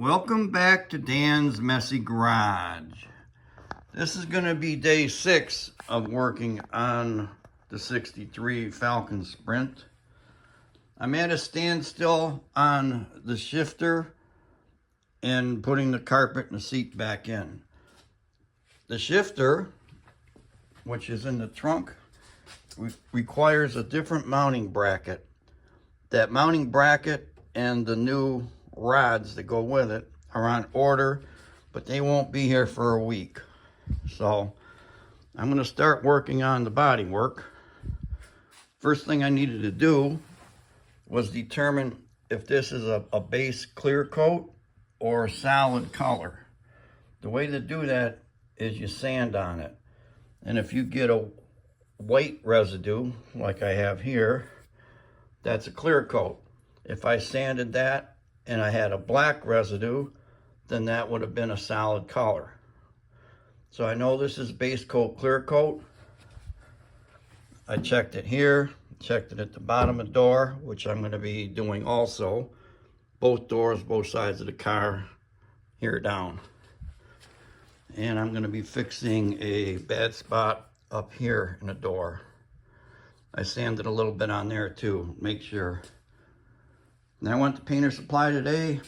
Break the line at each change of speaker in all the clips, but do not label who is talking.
Welcome back to Dan's Messy Garage. This is going to be day 6 of working on the 63 Falcon Sprint. I'm at a standstill on the shifter and putting the carpet and the seat back in. The shifter, which is in the trunk, requires a different mounting bracket. That mounting bracket and the new rods that go with it are on order, but they won't be here for a week. So I'm going to start working on the body work. First thing I needed to do was determine if this is a base clear coat or a solid color. The way to do that is you sand on it. And if you get a white residue like I have here, that's a clear coat. If I sanded that and I had a black residue, then that would have been a solid color. So I know this is base coat, clear coat. I checked it here, checked it at the bottom of the door, which I'm going to be doing also. Both doors, both sides of the car, here down. And I'm going to be fixing a bad spot up here in the door. I sanded a little bit on there too, make sure. Then I went to Painter Supply today.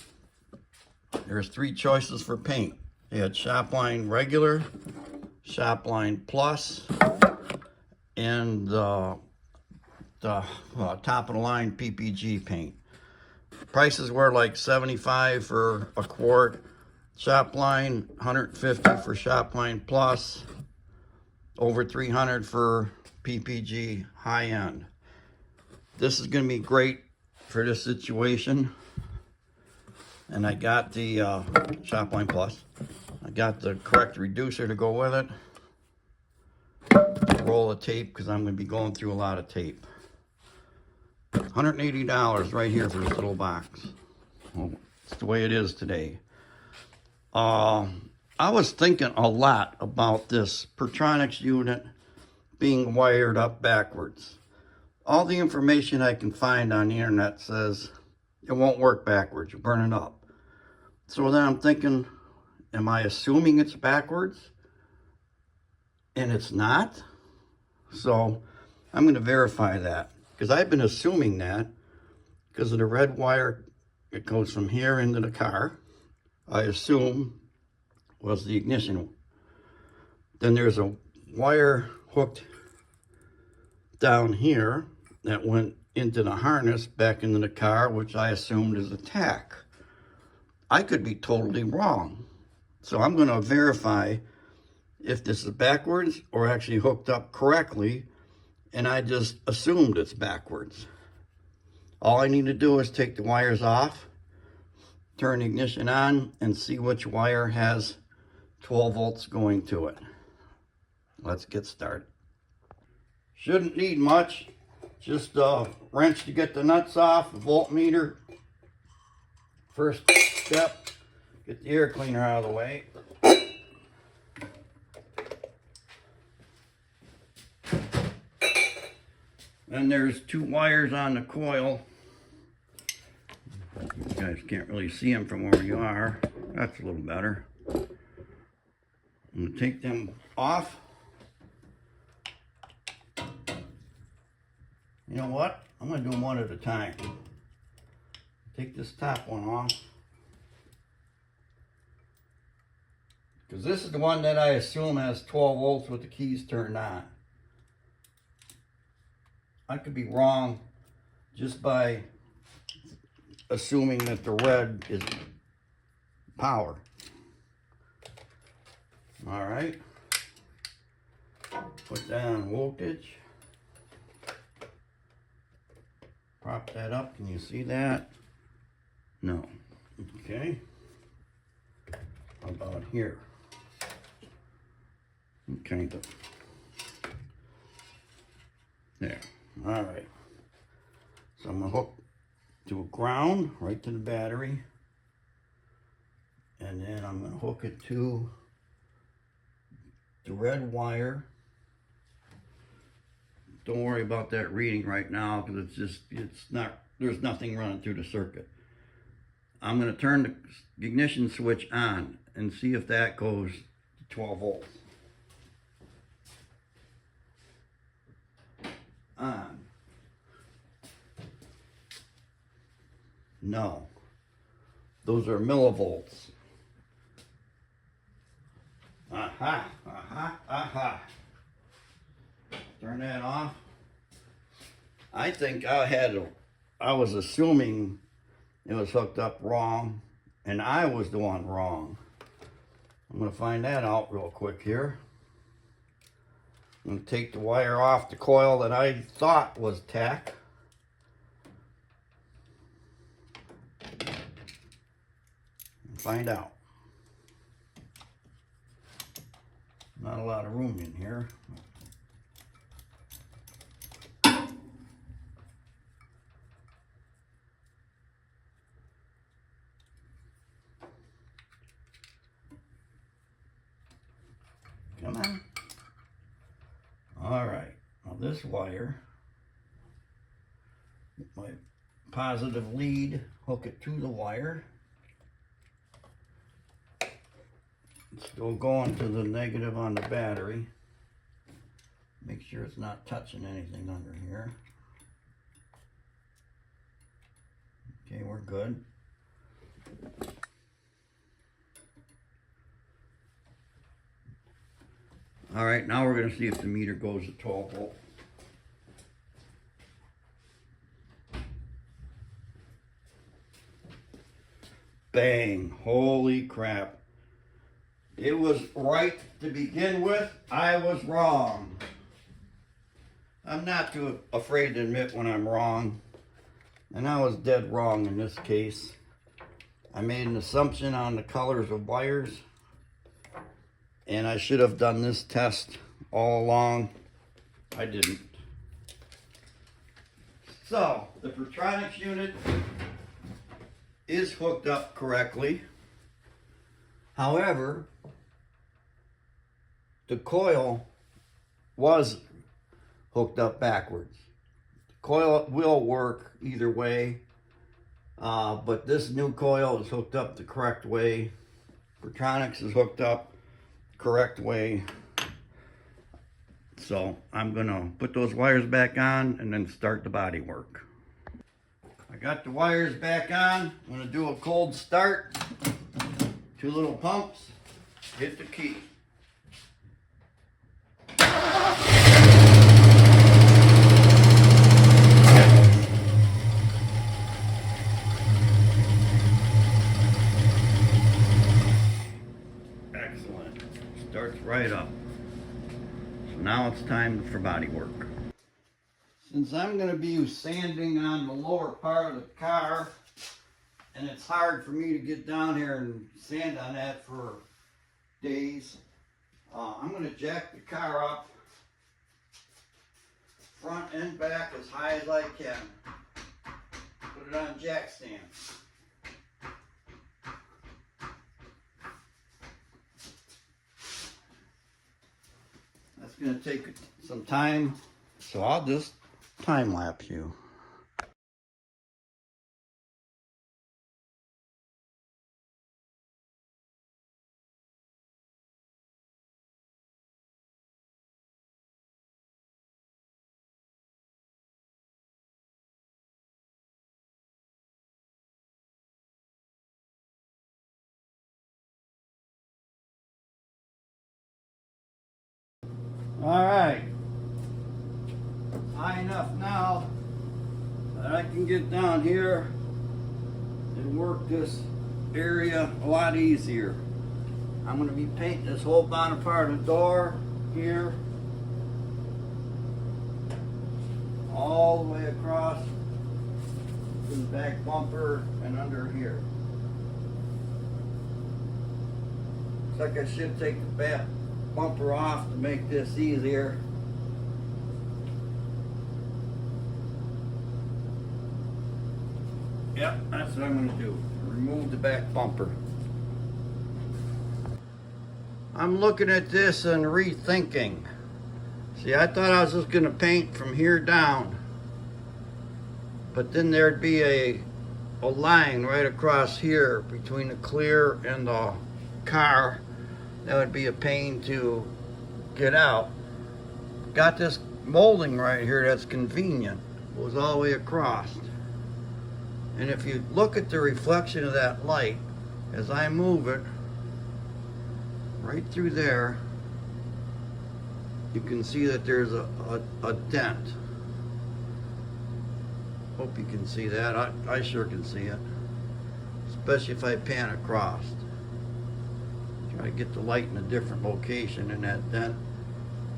There's 3 choices for paint. They had Shopline Regular, Shopline Plus, and the top of the line PPG paint. Prices were like $75 for a quart. Shopline, $150 for Shopline Plus, over $300 for PPG high end. This is going to be great for this situation. And I got the Shopline Plus. I got the correct reducer to go with it. Roll of tape, because I'm going to be going through a lot of tape. $180 right here for this little box. Well, it's the way it is today. I was thinking a lot about this Pertronix unit being wired up backwards. All the information I can find on the internet says it won't work backwards, you burn it up. So then I'm thinking, am I assuming it's backwards? And it's not? So I'm going to verify that, because I've been assuming that because of the red wire. It goes from here into the car. I assume was the ignition. Then there's a wire hooked down here that went into the harness back into the car, which I assumed is a tack. I could be totally wrong. So I'm going to verify if this is backwards or actually hooked up correctly, and I just assumed it's backwards. All I need to do is take the wires off, turn the ignition on, and see which wire has 12 volts going to it. Let's get started. Shouldn't need much. Just a wrench to get the nuts off, a voltmeter. First step, get the air cleaner out of the way. Then there's 2 wires on the coil. You guys can't really see them from where you are. That's a little better. I'm going to take them off. You know what? I'm going to do them one at a time. Take this top one off. Because this is the one that I assume has 12 volts with the keys turned on. I could be wrong just by assuming that the red is power. All right. Put that on voltage. Prop that up. Can you see that? No. Okay. How about here? Kind of. There. All right. So I'm going to hook to a ground right to the battery. And then I'm going to hook it to the red wire. Don't worry about that reading right now, because it's not, there's nothing running through the circuit. I'm going to turn the ignition switch on and see if that goes to 12 volts. On. No. Those are millivolts. Aha, aha, aha. Turn that off. I think I was assuming it was hooked up wrong, and I was the one wrong. I'm going to find that out real quick here. I'm going to take the wire off the coil that I thought was tack. And find out. Not a lot of room in here. Come on. All right. Now this wire, my positive lead, hook it to the wire. It's still going to the negative on the battery. Make sure it's not touching anything under here. Okay, we're good. All right, now we're going to see if the meter goes to 12 volt. Bang, holy crap. It was right to begin with. I was wrong. I'm not too afraid to admit when I'm wrong. And I was dead wrong in this case. I made an assumption on the colors of wires. And I should have done this test all along. I didn't. So, the Pertronix unit is hooked up correctly. However, the coil was hooked up backwards. The coil will work either way, but this new coil is hooked up the correct way. Pertronix is hooked up correct way. So I'm gonna put those wires back on and then start the body work. I got the wires back on. I'm gonna do a cold start. 2 little pumps, hit the key. Excellent. Starts right up. So now it's time for body work. Since I'm going to be sanding on the lower part of the car, and it's hard for me to get down here and sand on that for days, I'm going to jack the car up front and back as high as I can. Put it on jack stands. That's going to take some time, so I'll just time lapse you. All right, high enough now that I can get down here and work this area a lot easier. I'm going to be painting this whole bottom part of the door here, all the way across to the back bumper and under here. Looks like I should take the back bumper off to make this easier. Yep, that's what I'm going to do. Remove the back bumper. I'm looking at this and rethinking. See, I thought I was just going to paint from here down, but then there'd be a a line right across here between the clear and the car. That would be a pain to get out. Got this molding right here that's convenient. Goes all the way across. And if you look at the reflection of that light, as I move it, right through there, you can see that there's a dent. Hope you can see that. I sure can see it. Especially if I pan across. Try to get the light in a different location and that dent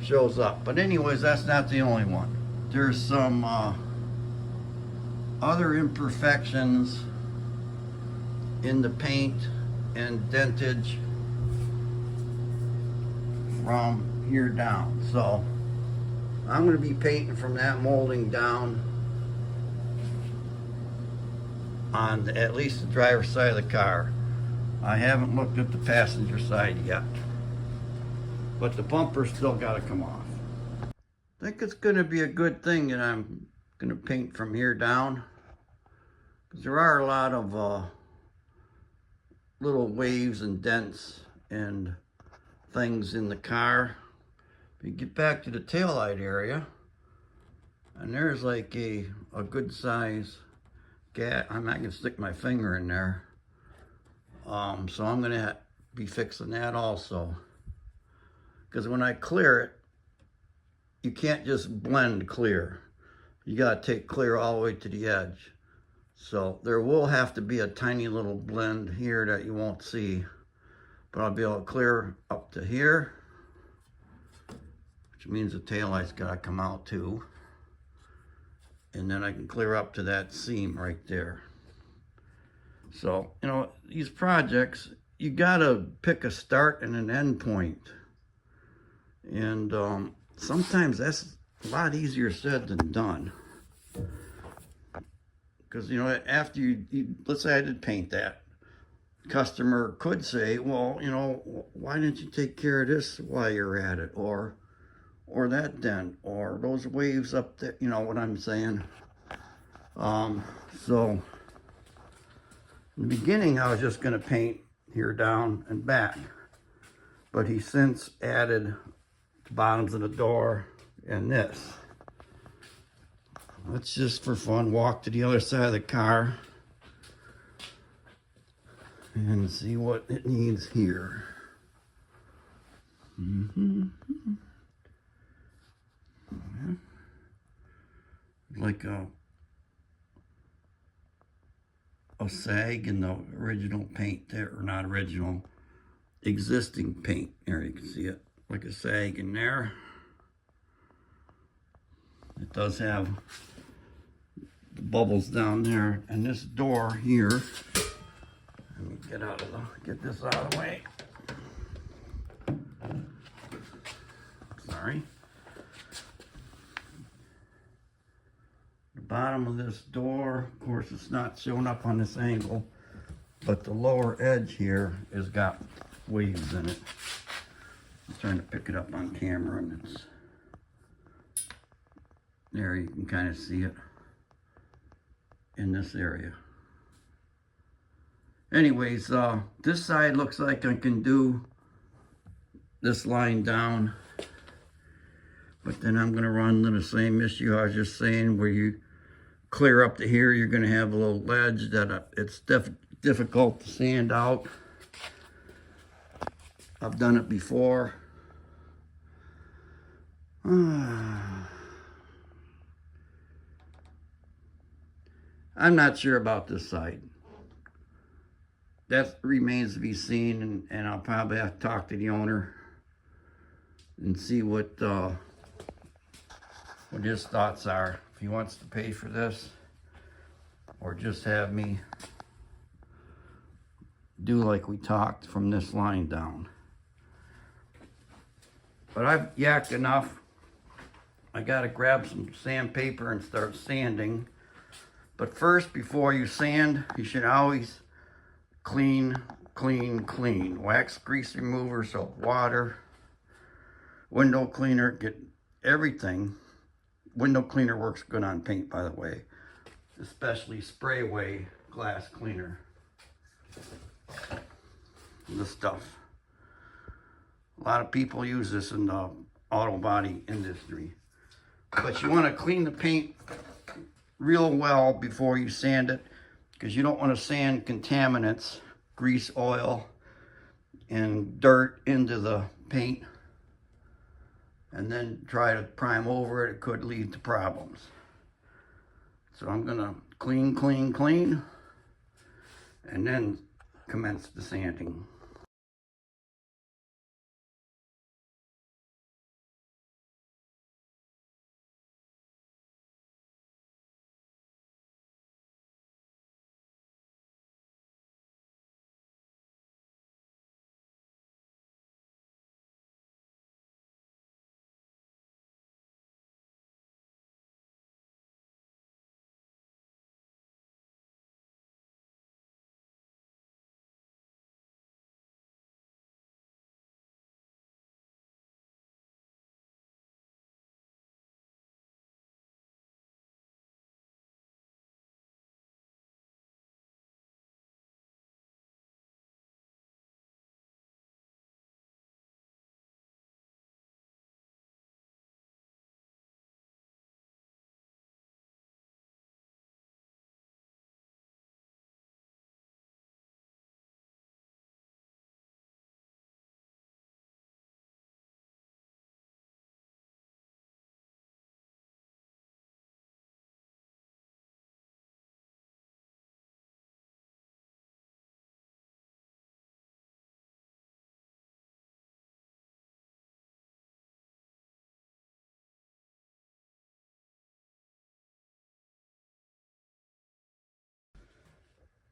shows up. But anyways, that's not the only one. There's some other imperfections in the paint and dentage from here down. So I'm going to be painting from that molding down on at least the driver's side of the car. I haven't looked at the passenger side yet, but the bumper's still got to come off. I think it's going to be a good thing that I'm going to paint from here down, because there are a lot of little waves and dents and things in the car. You get back to the taillight area, and there's like a good size gap. I'm not going to stick my finger in there. So I'm going to be fixing that also. Because when I clear it, you can't just blend clear. You got to take clear all the way to the edge. So there will have to be a tiny little blend here that you won't see. But I'll be able to clear up to here, which means the taillight's got to come out too. And then I can clear up to that seam right there. So, you know, these projects, you got to pick a start and an end point. And sometimes that's a lot easier said than done. Because, you know, after you, let's say I did paint that, customer could say, well, you know, why didn't you take care of this while you're at it? Or that dent, or those waves up there, you know what I'm saying? So in the beginning, I was just going to paint here down and back, but he since added the bottoms of the door and this. Let's just for fun walk to the other side of the car and see what it needs here. Like a sag in the original paint there, or not original, existing paint. There you can see it, like a sag in there. It does have the bubbles down there, and this door here, let me get this out of the way. Sorry. The bottom of this door, of course, it's not showing up on this angle, but the lower edge here has got waves in it. I'm trying to pick it up on camera, and it's there. You can kind of see it in this area. Anyways, this side looks like I can do this line down, but then I'm going to run into the same issue I was just saying, where you clear up to here, you're going to have a little ledge that it's difficult to sand out. I've done it before. I'm not sure about this side. That remains to be seen, and I'll probably have to talk to the owner and see what his thoughts are. If he wants to pay for this, or just have me do like we talked from this line down. But I've yacked enough. I gotta grab some sandpaper and start sanding. But first, before you sand, you should always clean, clean, clean. Wax, grease remover, soap, water, window cleaner, get everything. Window cleaner works good on paint, by the way, especially spray way glass cleaner. The stuff. A lot of people use this in the auto body industry. But you want to clean the paint real well before you sand it, because you don't want to sand contaminants, grease, oil, and dirt into the paint and then try to prime over it. It could lead to problems. So I'm going to clean, clean, clean, and then commence the sanding.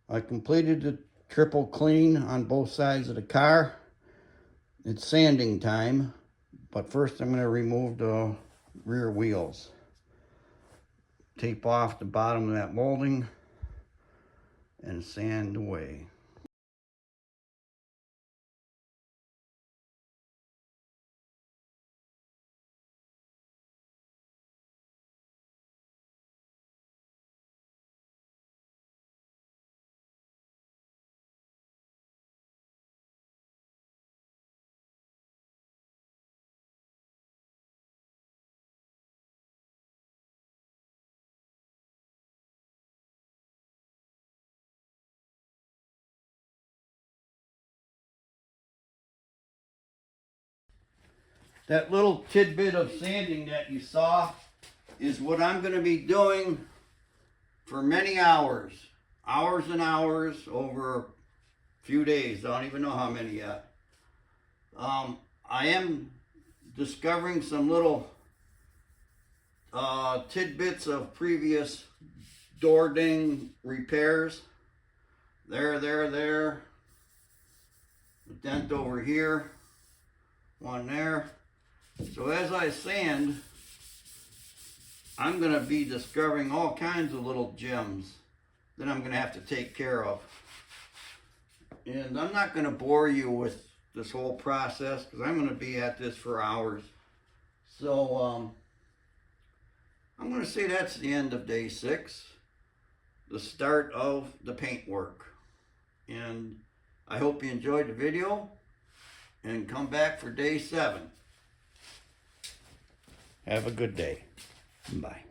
I completed the triple clean on both sides of the car. It's sanding time, but first I'm going to remove the rear wheels. Tape off the bottom of that molding and sand away. That little tidbit of sanding that you saw is what I'm going to be doing for many hours. Hours and hours over a few days. I don't even know how many yet. I am discovering some little tidbits of previous door ding repairs. There. A dent over here. One there. So as I sand, I'm going to be discovering all kinds of little gems that I'm going to have to take care of. And I'm not going to bore you with this whole process because I'm going to be at this for hours. So I'm going to say that's the end of day 6, the start of the paint work. And I hope you enjoyed the video and come back for day 7. Have a good day. Bye.